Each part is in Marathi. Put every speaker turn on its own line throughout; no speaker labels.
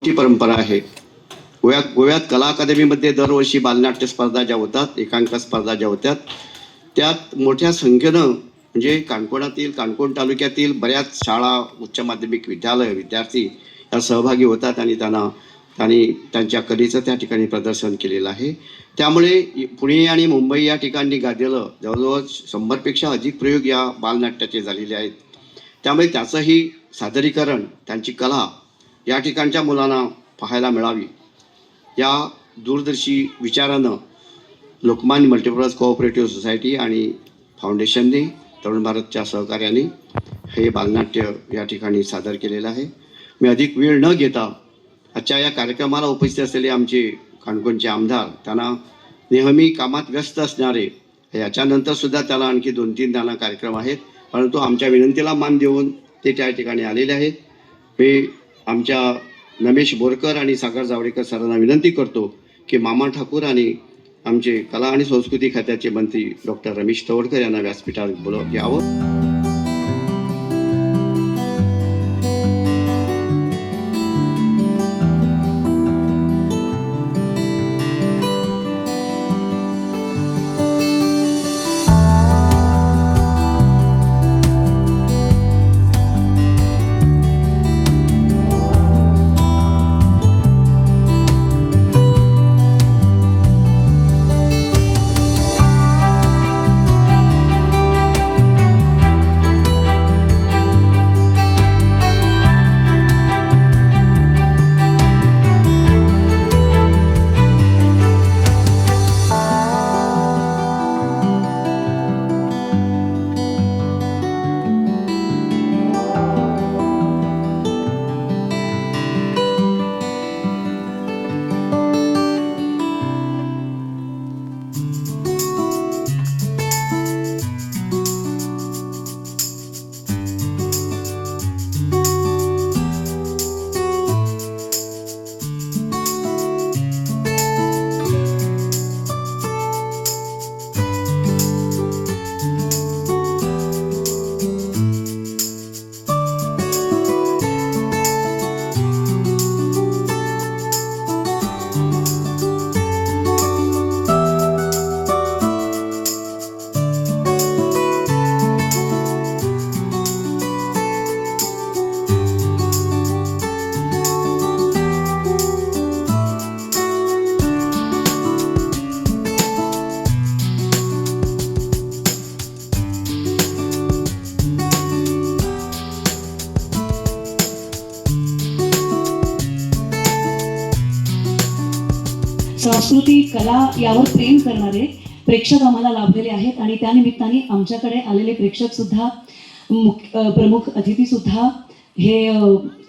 ची परंपरा आहे. गोव्यात कला अकादमीमध्ये दरवर्षी बालनाट्य स्पर्धा ज्या होतात, एकांक स्पर्धा ज्या होत्यात, त्यात मोठ्या संख्येनं म्हणजे काणकोण तालुक्यातील बऱ्याच शाळा, उच्च माध्यमिक विद्यार्थी या सहभागी होतात आणि त्यांनी त्यांच्या कलेचं त्या ठिकाणी प्रदर्शन केलेलं आहे. त्यामुळे पुणे आणि मुंबई या ठिकाणी गाजलेलं जवळजवळ 100पेक्षा अधिक प्रयोग या बालनाट्याचे झालेले आहेत. त्यामुळे त्याचंही सादरीकरण, त्यांची कला या ठिकाणच्या मुलांना पाहायला मिळावी या दूरदर्शी विचारानं लोकमान्य मल्टीपर्पज कोऑपरेटिव्ह सोसायटी आणि फाउंडेशनने तरुण भारतच्या सहकार्याने हे बालनाट्य या ठिकाणी सादर केलेलं आहे. मी अधिक वेळ न घेता आजच्या या कार्यक्रमाला उपस्थित असलेले आमचे काणकोणचे आमदार, त्यांना नेहमी कामात व्यस्त असणारे, याच्यानंतर सुद्धा त्याला आणखी 2-3 त्यांना कार्यक्रम आहेत, परंतु आमच्या विनंतीला मान देऊन ते त्या ठिकाणी आलेले आहेत. मी आमच्या नमेश बोरकर आणि सागर जावडेकर सरांना विनंती करतो की मामा ठाकूर आणि आमचे कला आणि संस्कृती खात्याचे मंत्री डॉक्टर रमेश तवडकर यांना व्यासपीठावर बोलवण्यात यावं.
संस्कृती, कला यावर प्रेम करणारे प्रेक्षक आम्हाला लाभलेले आहेत आणि त्यानिमित्ताने आमच्याकडे आलेले प्रेक्षक सुद्धा, प्रमुख अतिथी सुद्धा हे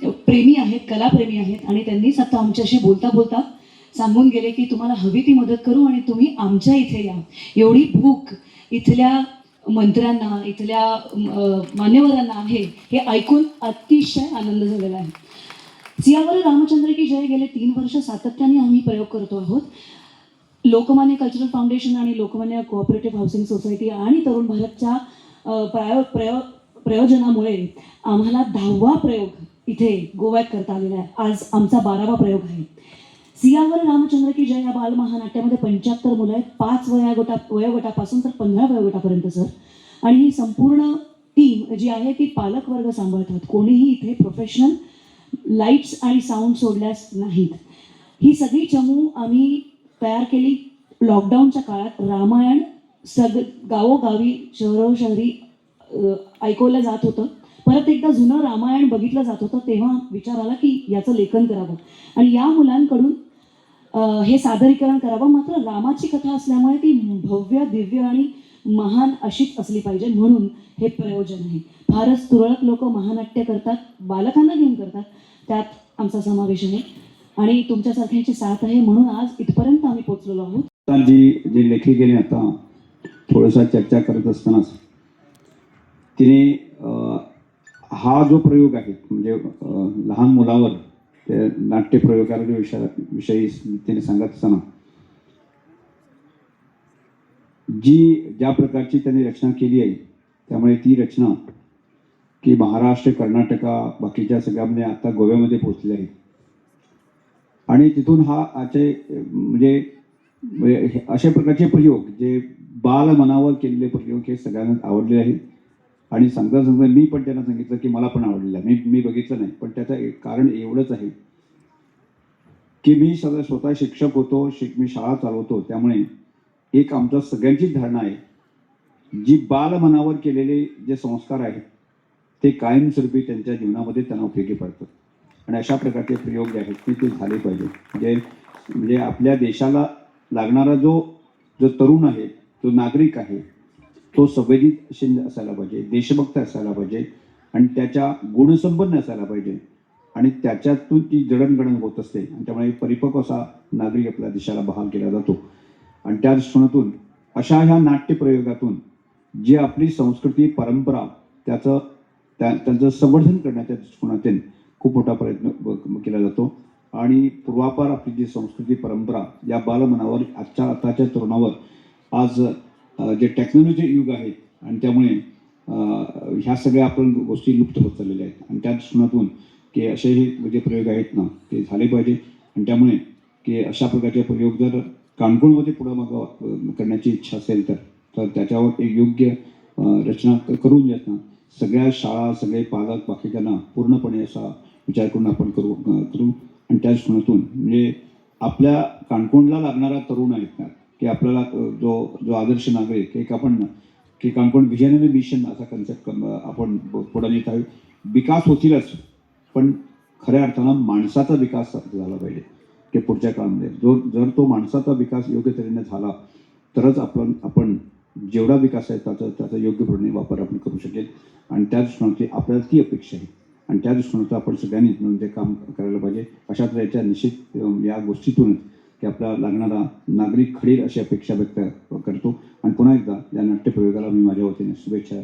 प्रेमी आहेत, कलाप्रेमी आहेत आणि त्यांनीच आता आमच्याशी बोलता बोलता सांगून गेले की तुम्हाला हवी ती मदत करू आणि तुम्ही आमच्या इथे या. एवढी भूक इथल्या मंत्र्यांना, इथल्या मान्यवरांना आहे हे ऐकून अतिशय आनंद झालेला आहे. सियावर रामचंद्र की जय गेले 3 वर्ष सातत्याने आम्ही प्रयोग करतो आहोत. लोकमान्य कल्चरल फाउंडेशन आणि लोकमान्य कोऑपरेटिव्ह हाऊसिंग सोसायटी आणि तरुण भारतच्या प्रयोजनामुळे आम्हाला 10वा प्रयोग इथे गोव्यात करता आलेला आहे. आज आमचा 12वा प्रयोग आहे. सियावर रामचंद्र की जय या बालमहानाट्यामध्ये 75 मुलं आहेत, 5 वयोगटापासून तर 15 वयोगटापर्यंत सर. आणि ही संपूर्ण टीम जी आहे ती पालकवर्ग सांभाळतात. कोणीही इथे प्रोफेशनल लाईट्स आणि साऊंड सोडल्यास नाहीत. ही सगळी चमू आम्ही तयार केली लॉकडाऊनच्या काळात. रामायण गावोगावी शहरोशहरी ऐकवलं जात होतं. परत एकदा जुनं रामायण बघितलं जात होतं. तेव्हा विचार आला की याचं लेखन करावं आणि या मुलांकडून हे सादरीकरण करावं. मात्र रामाची कथा असल्यामुळे ती भव्य, दिव्य आणि महान अशीच असली पाहिजे, म्हणून हे प्रयोजन आहे. फारच तुरळक लोक महानाट्य करतात, बालकांना घेऊन करतात, त्यात आमचा समावेश आहे आणि तुमच्यासारख्यांची साथ आहे, म्हणून आज इथपर्यंत आम्ही पोहोचलेलो आहोत.
जी लेखिकेने आता थोडंसं चर्चा करत असतानाच तिने हा जो प्रयोग आहे म्हणजे लहान मुलावर ते नाट्य प्रयोगाच्या विषयी तिने सांगत असताना ज्या प्रकारची त्यांनी रचना केली आहे, त्यामुळे ती रचना की महाराष्ट्र, कर्नाटका, बाकीच्या सगळ्यामध्ये आता गोव्यामध्ये पोहोचली आहे. आणि तिथून हा म्हणजे अशा प्रकारचे प्रयोग जे बाल मनावर केलेले प्रयोग हे सगळ्यांना आवडले आहेत. आणि सांगता सांगता मी पण त्यांना सांगितलं की मला पण आवडलेलं आहे. मी बघितलं नाही, पण त्याचं एक कारण एवढंच आहे की मी स्वतः शिक्षक होतो, मी शाळा चालवतो. त्यामुळे एक आमच्या सगळ्यांचीच धारणा आहे, जी बाल मनावर केलेले जे संस्कार आहेत ते कायमस्वरूपी त्यांच्या जीवनामध्ये त्यांना उपयोगी पडतात. आणि अशा प्रकारचे प्रयोग जे आहेत ते झाले पाहिजे. म्हणजे आपल्या देशाला लागणारा जो तरुण आहे, जो नागरिक आहे, तो संवेदनशील असायला पाहिजे, देशभक्त असायला पाहिजे आणि त्याच्या गुणसंपन्न असायला पाहिजे. आणि त्याच्यातून ती जडणघडण होत असते आणि त्यामुळे परिपक्व असा नागरिक आपल्या देशाला बहाल केला जातो. आणि त्या दृष्टिकोनातून अशा ह्या नाट्यप्रयोगातून जी आपली संस्कृती परंपरा त्यांचं संवर्धन करण्याच्या दृष्टिकोनातून खूप मोठा प्रयत्न केला जातो. आणि पूर्वापार आपली जी संस्कृती परंपरा या बालमनावर आताच्या तरुणावर आज जे टेक्नॉलॉजी युग आहे आणि त्यामुळे ह्या सगळ्या आपण गोष्टी लुप्त होत चाललेल्या आहेत. आणि त्या दृष्टिकोनातून की असे हे जे प्रयोग आहेत ना ते झाले पाहिजे. आणि त्यामुळे की अशा प्रकारचे प्रयोग जर काणकोणमध्ये पुढं मागं करण्याची इच्छा असेल तर त्याच्यावर एक योग्य रचना करून देत ना सगळ्या शाळा, सगळे पालक, बाकीच्यांना पूर्णपणे असा विचार करून आपण करू. आणि त्या दृष्टिकोनातून म्हणजे आपल्या काणकोणला लागणारा तरुण आहेत ना की आपल्याला जो आदर्श नागरिक एक आपण की काणकोण विजनरी मिशन असा कन्सेप्ट आपण पुढे नेत आहे. विकास होतीलच, पण खऱ्या अर्थानं माणसाचा विकास झाला पाहिजे की पुढच्या काळामध्ये जर तो माणसाचा विकास योग्य तऱ्हेने झाला तरच आपण जेवढा विकास आहे त्याचा योग्यपणे वापर आपण करू शकेल. आणि त्या दृष्टिकोनाची आपल्याला ती अपेक्षा आहे. आणि त्या दृष्टिकोनाचं आपण सगळ्यांनी मिळून ते काम करायला पाहिजे. अशा तऱ्हेच्या निश्चित या गोष्टीतूनच की आपल्याला लागणारा नागरिक घडेल अशी अपेक्षा व्यक्त करतो. आणि पुन्हा एकदा या नाट्यप्रयोगाला मी माझ्या वतीने शुभेच्छा